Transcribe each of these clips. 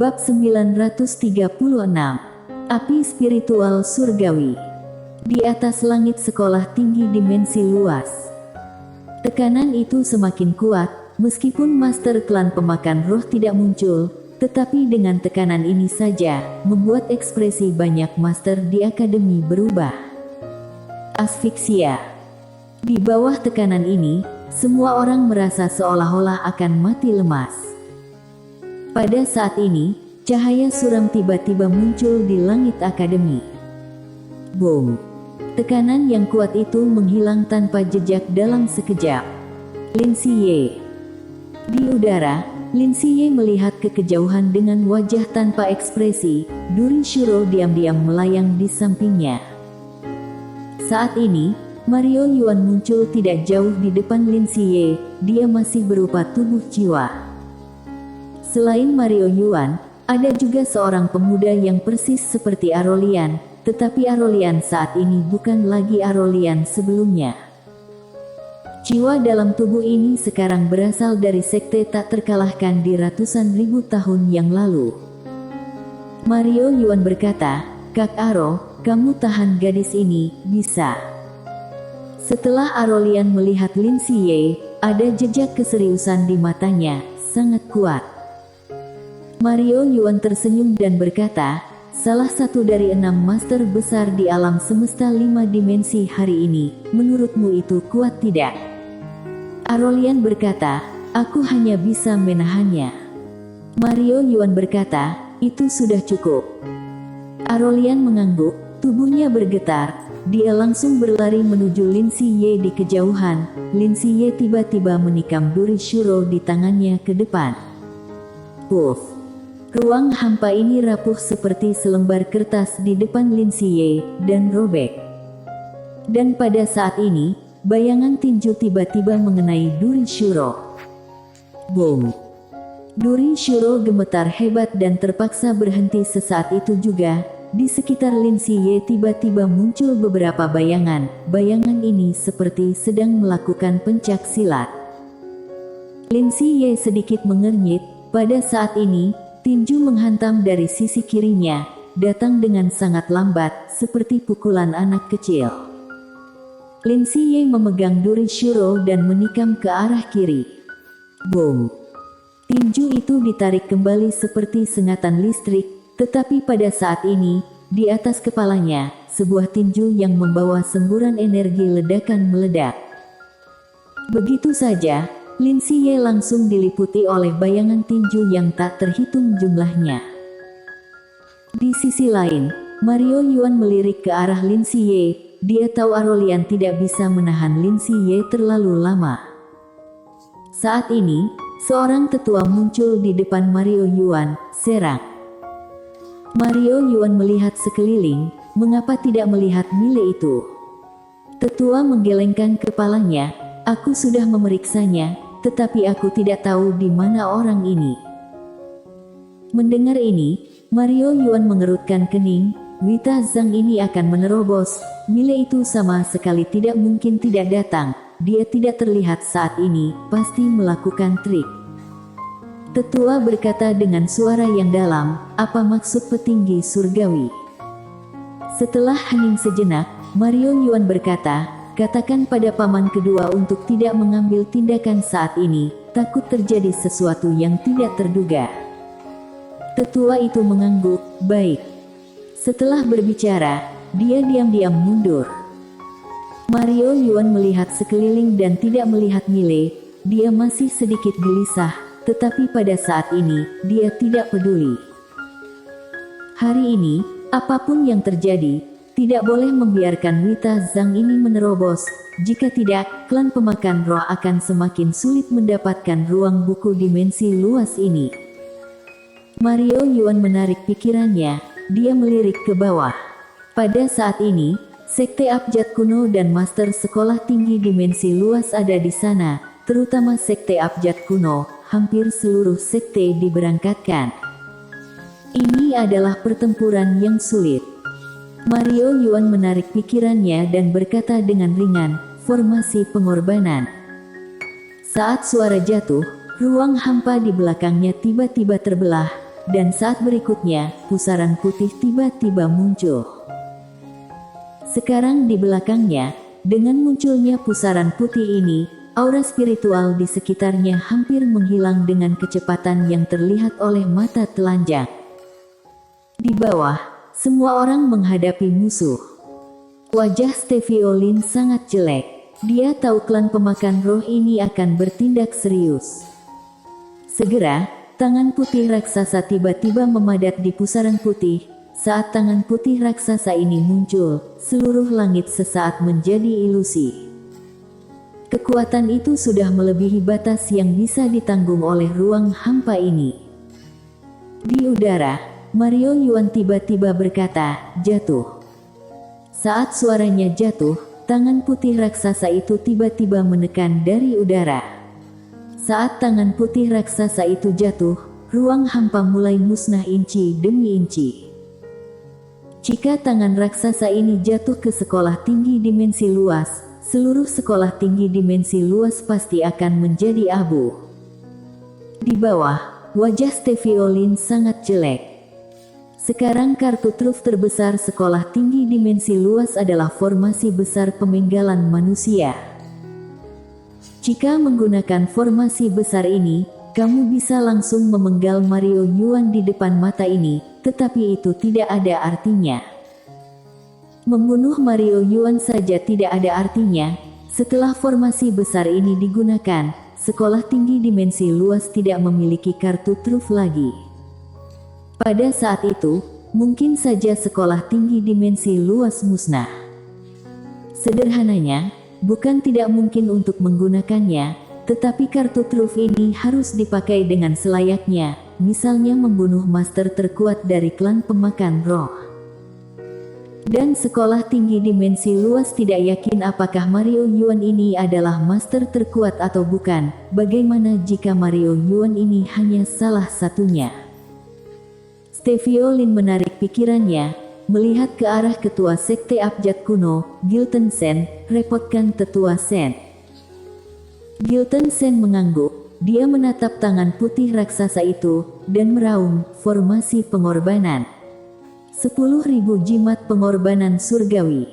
Bab 936. Api Spiritual Surgawi. Di atas langit sekolah tinggi dimensi luas. Tekanan itu semakin kuat, meskipun Master Klan Pemakan Roh tidak muncul, tetapi dengan tekanan ini saja, membuat ekspresi banyak Master di Akademi berubah. Asfiksia. Di bawah tekanan ini, semua orang merasa seolah-olah akan mati lemas. Pada saat ini, cahaya suram tiba-tiba muncul di langit akademi. Boom! Tekanan yang kuat itu menghilang tanpa jejak dalam sekejap. Lin Siye. Di udara, Lin Siye melihat ke kejauhan dengan wajah tanpa ekspresi. Durin Shuro diam-diam melayang di sampingnya. Saat ini, Mario Yuan muncul tidak jauh di depan Lin Siye. Dia masih berupa tubuh jiwa. Selain Mario Yuan, ada juga seorang pemuda yang persis seperti Arolian, tetapi Arolian saat ini bukan lagi Arolian sebelumnya. Jiwa dalam tubuh ini sekarang berasal dari sekte tak terkalahkan di ratusan ribu tahun yang lalu. Mario Yuan berkata, "Kak Aro, kamu tahan gadis ini, bisa." Setelah Arolian melihat Lin Siye, ada jejak keseriusan di matanya, sangat kuat. Mario Yuan tersenyum dan berkata, "Salah satu dari 6 master besar di alam semesta 5 dimensi hari ini, menurutmu itu kuat tidak?" Arolian berkata, "Aku hanya bisa menahannya." Mario Yuan berkata, "Itu sudah cukup." Arolian mengangguk, tubuhnya bergetar, dia langsung berlari menuju Lin Siye di kejauhan. Lin Siye tiba-tiba menikam duri Shuro di tangannya ke depan. Puff! Ruang hampa ini rapuh seperti selembar kertas di depan Lin Siye, dan robek. Dan pada saat ini, bayangan tinju tiba-tiba mengenai Durin Shuro. Boom! Durin Shuro gemetar hebat dan terpaksa berhenti sesaat itu juga. Di sekitar Lin Siye tiba-tiba muncul beberapa bayangan. Bayangan ini seperti sedang melakukan pencak silat. Lin Siye sedikit mengernyit. Pada saat ini, tinju menghantam dari sisi kirinya, datang dengan sangat lambat, seperti pukulan anak kecil. Lin Siye memegang duri Shuro dan menikam ke arah kiri. Boom! Tinju itu ditarik kembali seperti sengatan listrik, tetapi pada saat ini, di atas kepalanya, sebuah tinju yang membawa semburan energi ledakan meledak. Begitu saja, Lin Siye langsung diliputi oleh bayangan tinju yang tak terhitung jumlahnya. Di sisi lain, Mario Yuan melirik ke arah Lin Siye. Dia tahu Arolian tidak bisa menahan Lin Siye terlalu lama. Saat ini, seorang tetua muncul di depan Mario Yuan, serang. Mario Yuan melihat sekeliling, mengapa tidak melihat Mile itu? Tetua menggelengkan kepalanya. "Aku sudah memeriksanya, tetapi aku tidak tahu di mana orang ini." Mendengar ini, Mario Yuan mengerutkan kening. Wita Zhang ini akan menerobos. Mile itu sama sekali tidak mungkin tidak datang. Dia tidak terlihat saat ini, pasti melakukan trik. Tetua berkata dengan suara yang dalam, "Apa maksud petinggi surgawi?" Setelah hening sejenak, Mario Yuan berkata, "Katakan pada paman kedua untuk tidak mengambil tindakan saat ini, takut terjadi sesuatu yang tidak terduga." Tetua itu mengangguk, "Baik." Setelah berbicara, dia diam-diam mundur. Mario Yuan melihat sekeliling dan tidak melihat Mile. Dia masih sedikit gelisah, tetapi pada saat ini, dia tidak peduli. Hari ini, apapun yang terjadi, tidak boleh membiarkan Wita Zhang ini menerobos. Jika tidak, klan pemakan roh akan semakin sulit mendapatkan ruang buku dimensi luas ini. Mario Yuan menarik pikirannya, dia melirik ke bawah. Pada saat ini, Sekte Abjad Kuno dan Master Sekolah Tinggi Dimensi Luas ada di sana, terutama Sekte Abjad Kuno. Hampir seluruh sekte diberangkatkan. Ini adalah pertempuran yang sulit. Mario Yuan menarik pikirannya dan berkata dengan ringan, "Formasi pengorbanan." Saat suara jatuh, ruang hampa di belakangnya tiba-tiba terbelah. dan saat berikutnya, pusaran putih tiba-tiba muncul. Sekarang di belakangnya, dengan munculnya pusaran putih ini, aura spiritual di sekitarnya hampir menghilang dengan kecepatan yang terlihat oleh mata telanjang. Di bawah, semua orang menghadapi musuh. Wajah Steviolin sangat jelek. Dia tahu klan pemakan roh ini akan bertindak serius. Segera, tangan putih raksasa tiba-tiba memadat di pusaran putih. Saat tangan putih raksasa ini muncul, seluruh langit sesaat menjadi ilusi. Kekuatan itu sudah melebihi batas yang bisa ditanggung oleh ruang hampa ini. Di udara, Mario Yuan tiba-tiba berkata, "Jatuh." Saat suaranya jatuh, tangan putih raksasa itu tiba-tiba menekan dari udara. Saat tangan putih raksasa itu jatuh, ruang hampa mulai musnah inci demi inci. Jika tangan raksasa ini jatuh ke sekolah tinggi dimensi luas, seluruh sekolah tinggi dimensi luas pasti akan menjadi abu. Di bawah, wajah Steviolin sangat jelek. Sekarang kartu truf terbesar sekolah tinggi dimensi luas adalah formasi besar pemenggalan manusia. Jika menggunakan formasi besar ini, kamu bisa langsung memenggal Mario Yuan di depan mata ini, tetapi itu tidak ada artinya. Membunuh Mario Yuan saja tidak ada artinya. Setelah formasi besar ini digunakan, sekolah tinggi dimensi luas tidak memiliki kartu truf lagi. Pada saat itu, mungkin saja sekolah tinggi dimensi luas musnah. Sederhananya, bukan tidak mungkin untuk menggunakannya, tetapi kartu truf ini harus dipakai dengan selayaknya, misalnya membunuh master terkuat dari klan pemakan roh. Dan sekolah tinggi dimensi luas tidak yakin apakah Mario Yuan ini adalah master terkuat atau bukan. Bagaimana jika Mario Yuan ini hanya salah satunya? Steviolin menarik pikirannya, melihat ke arah ketua sekte abjad kuno, Gilton Sen, repotkan tetua Sen. Gilton Sen mengangguk, dia menatap tangan putih raksasa itu, dan meraung, formasi pengorbanan. 10.000 jimat pengorbanan surgawi.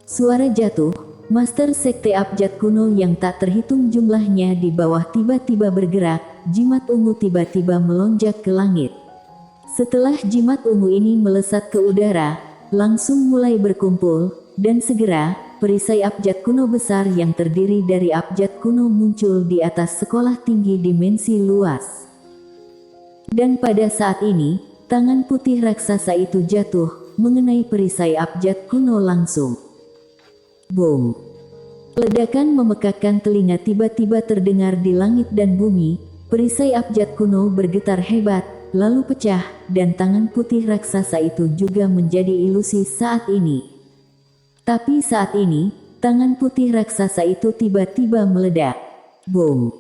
Suara jatuh, master sekte abjad kuno yang tak terhitung jumlahnya di bawah tiba-tiba bergerak, jimat ungu tiba-tiba melonjak ke langit. Setelah jimat ungu ini melesat ke udara, langsung mulai berkumpul, dan segera, perisai abjad kuno besar yang terdiri dari abjad kuno muncul di atas sekolah tinggi dimensi luas. Dan pada saat ini, tangan putih raksasa itu jatuh, mengenai perisai abjad kuno langsung. Boom! Ledakan memekakkan telinga tiba-tiba terdengar di langit dan bumi, perisai abjad kuno bergetar hebat, lalu pecah, dan tangan putih raksasa itu juga menjadi ilusi saat ini. Tapi saat ini, tangan putih raksasa itu tiba-tiba meledak. Boom!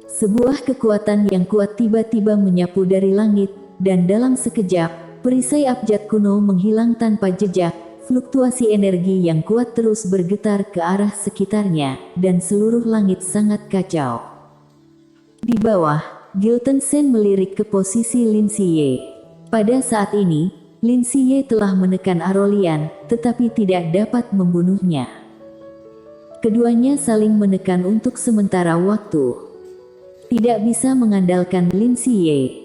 Sebuah kekuatan yang kuat tiba-tiba menyapu dari langit, dan dalam sekejap, perisai abjad kuno menghilang tanpa jejak. Fluktuasi energi yang kuat terus bergetar ke arah sekitarnya, dan seluruh langit sangat kacau. Di bawah, Gilton Sen melirik ke posisi Lin Xiye. Pada saat ini, Lin Xiye telah menekan Arolian, tetapi tidak dapat membunuhnya. Keduanya saling menekan untuk sementara waktu. Tidak bisa mengandalkan Lin Xiye.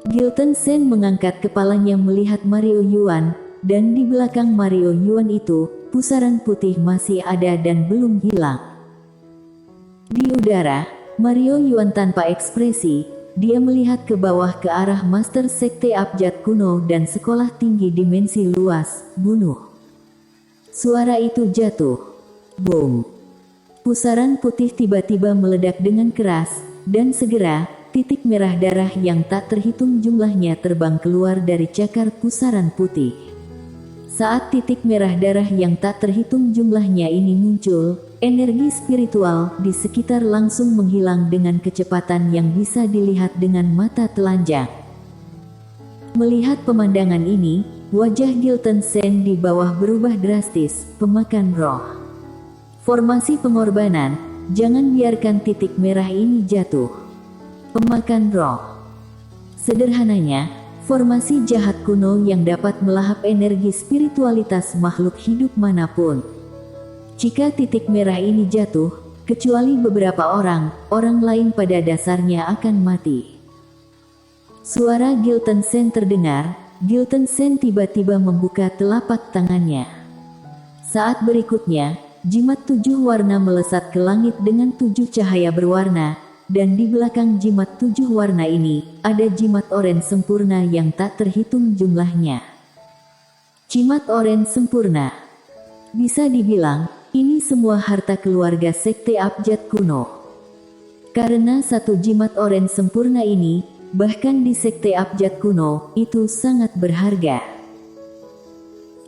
Gilton Sen mengangkat kepalanya melihat Mario Yuan, dan di belakang Mario Yuan itu, pusaran putih masih ada dan belum hilang. Di udara, Mario Yuan tanpa ekspresi, dia melihat ke bawah ke arah Master Sekte Abjad Kuno dan Sekolah Tinggi Dimensi Luas, bunuh. Suara itu jatuh. Boom. Pusaran putih tiba-tiba meledak dengan keras, dan segera, titik merah darah yang tak terhitung jumlahnya terbang keluar dari cakar pusaran putih. Saat titik merah darah yang tak terhitung jumlahnya ini muncul, energi spiritual di sekitar langsung menghilang dengan kecepatan yang bisa dilihat dengan mata telanjang. Melihat pemandangan ini, wajah Gilton Sen di bawah berubah drastis, pemakan roh. Formasi pengorbanan, jangan biarkan titik merah ini jatuh. Pemakan roh. Sederhananya, formasi jahat kuno yang dapat melahap energi spiritualitas makhluk hidup manapun. Jika titik merah ini jatuh, kecuali beberapa orang lain pada dasarnya akan mati. Suara Gilton Sen terdengar. Gilton Sen tiba-tiba membuka telapak tangannya. Saat berikutnya, jimat 7 warna melesat ke langit dengan 7 cahaya berwarna, dan di belakang jimat 7 warna ini, ada jimat oranye sempurna yang tak terhitung jumlahnya. Jimat oranye sempurna. Bisa dibilang, ini semua harta keluarga Sekte Abjad kuno. Karena satu jimat oranye sempurna ini, bahkan di Sekte Abjad kuno, itu sangat berharga.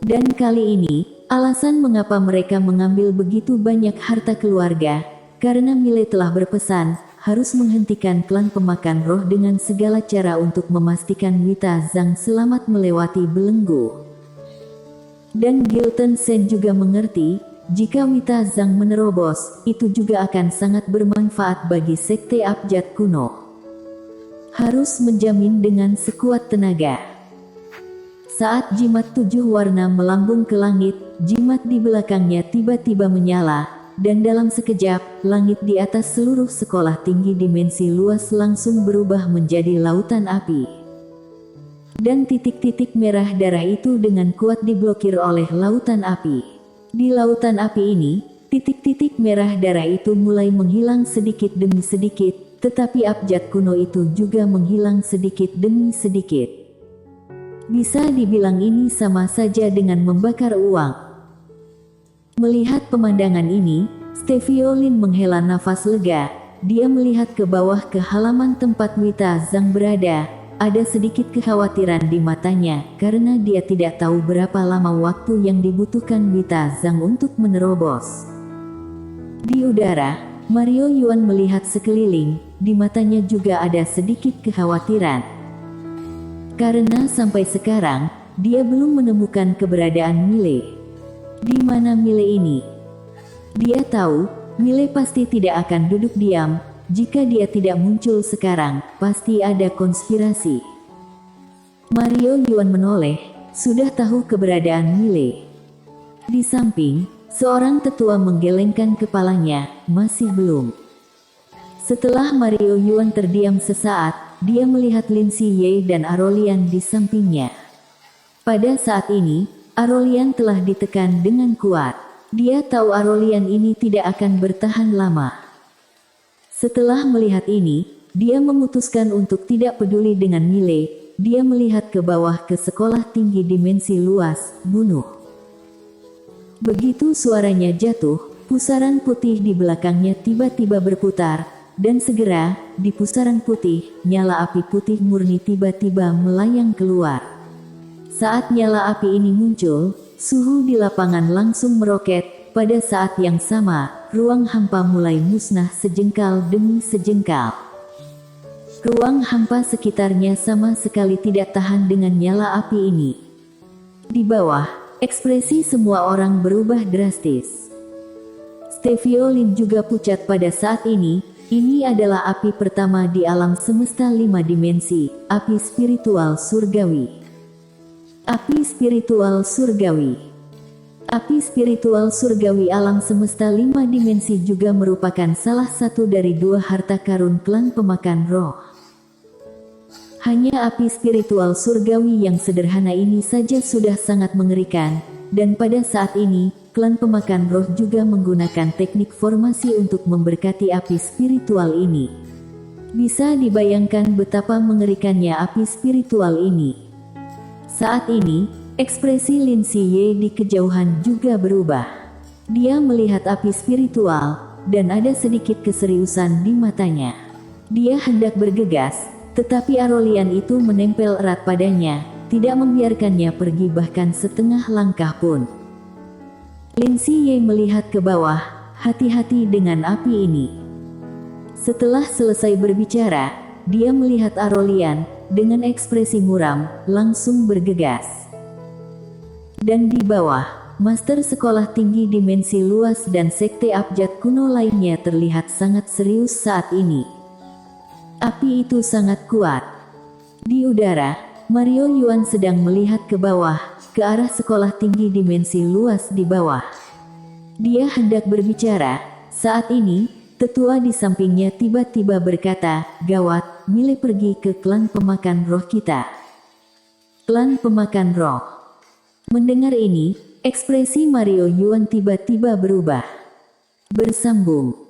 Dan kali ini, alasan mengapa mereka mengambil begitu banyak harta keluarga, karena Mile telah berpesan, harus menghentikan klan pemakan roh dengan segala cara untuk memastikan Wita Zhang selamat melewati belenggu. Dan Gilton Sen juga mengerti, jika Wita Zhang menerobos, itu juga akan sangat bermanfaat bagi Sekte Abjad kuno. Harus menjamin dengan sekuat tenaga. Saat jimat 7 warna melambung ke langit, jimat di belakangnya tiba-tiba menyala, dan dalam sekejap, langit di atas seluruh sekolah tinggi dimensi luas langsung berubah menjadi lautan api. Dan titik-titik merah darah itu dengan kuat diblokir oleh lautan api. Di lautan api ini, titik-titik merah darah itu mulai menghilang sedikit demi sedikit, tetapi abjad kuno itu juga menghilang sedikit demi sedikit. Bisa dibilang ini sama saja dengan membakar uang. Melihat pemandangan ini, Steviolin menghela nafas lega. Dia melihat ke bawah ke halaman tempat Wita Zhang berada. Ada sedikit kekhawatiran di matanya karena dia tidak tahu berapa lama waktu yang dibutuhkan Wita Zhang untuk menerobos. Di udara, Mario Yuan melihat sekeliling, di matanya juga ada sedikit kekhawatiran. Karena sampai sekarang, dia belum menemukan keberadaan Mile. Di mana Mile ini? Dia tahu, Mile pasti tidak akan duduk diam. Jika dia tidak muncul sekarang, pasti ada konspirasi. Mario Yuan menoleh, sudah tahu keberadaan Mile. Di samping, seorang tetua menggelengkan kepalanya, masih belum. Setelah Mario Yuan terdiam sesaat, dia melihat Lin Ziyi dan Arolian di sampingnya. Pada saat ini, Arolian telah ditekan dengan kuat. Dia tahu Arolian ini tidak akan bertahan lama. Setelah melihat ini, dia memutuskan untuk tidak peduli dengan Mile. Dia melihat ke bawah ke sekolah tinggi dimensi luas, bunuh. Begitu suaranya jatuh, pusaran putih di belakangnya tiba-tiba berputar, dan segera, di pusaran putih, nyala api putih murni tiba-tiba melayang keluar. Saat nyala api ini muncul, suhu di lapangan langsung meroket. Pada saat yang sama, ruang hampa mulai musnah sejengkal demi sejengkal. Ruang hampa sekitarnya sama sekali tidak tahan dengan nyala api ini. Di bawah, ekspresi semua orang berubah drastis. Steviolin juga pucat pada saat ini. Ini adalah api pertama di alam semesta 5 dimensi, api spiritual surgawi. Api spiritual surgawi. Api spiritual surgawi alam semesta 5 dimensi juga merupakan salah satu dari 2 harta karun klan pemakan roh. Hanya api spiritual surgawi yang sederhana ini saja sudah sangat mengerikan, dan pada saat ini, klan pemakan roh juga menggunakan teknik formasi untuk memberkati api spiritual ini. Bisa dibayangkan betapa mengerikannya api spiritual ini. Saat ini, ekspresi Lin Ziyi di kejauhan juga berubah. Dia melihat api spiritual, dan ada sedikit keseriusan di matanya. Dia hendak bergegas, tetapi Arolian itu menempel erat padanya, tidak membiarkannya pergi bahkan setengah langkah pun. Lin Ziyi melihat ke bawah, hati-hati dengan api ini. Setelah selesai berbicara, dia melihat Arolian, dengan ekspresi muram, langsung bergegas. Dan di bawah, Master Sekolah Tinggi Dimensi Luas dan Sekte Abjad kuno lainnya terlihat sangat serius saat ini. Api itu sangat kuat. Di udara, Mario Yuan sedang melihat ke bawah, ke arah sekolah tinggi dimensi luas di bawah. Dia hendak berbicara. Saat ini, tetua di sampingnya tiba-tiba berkata, "Gawat, milih pergi ke klan pemakan roh kita." Klan pemakan roh. Mendengar ini, ekspresi Mario Yuan tiba-tiba berubah. Bersambung.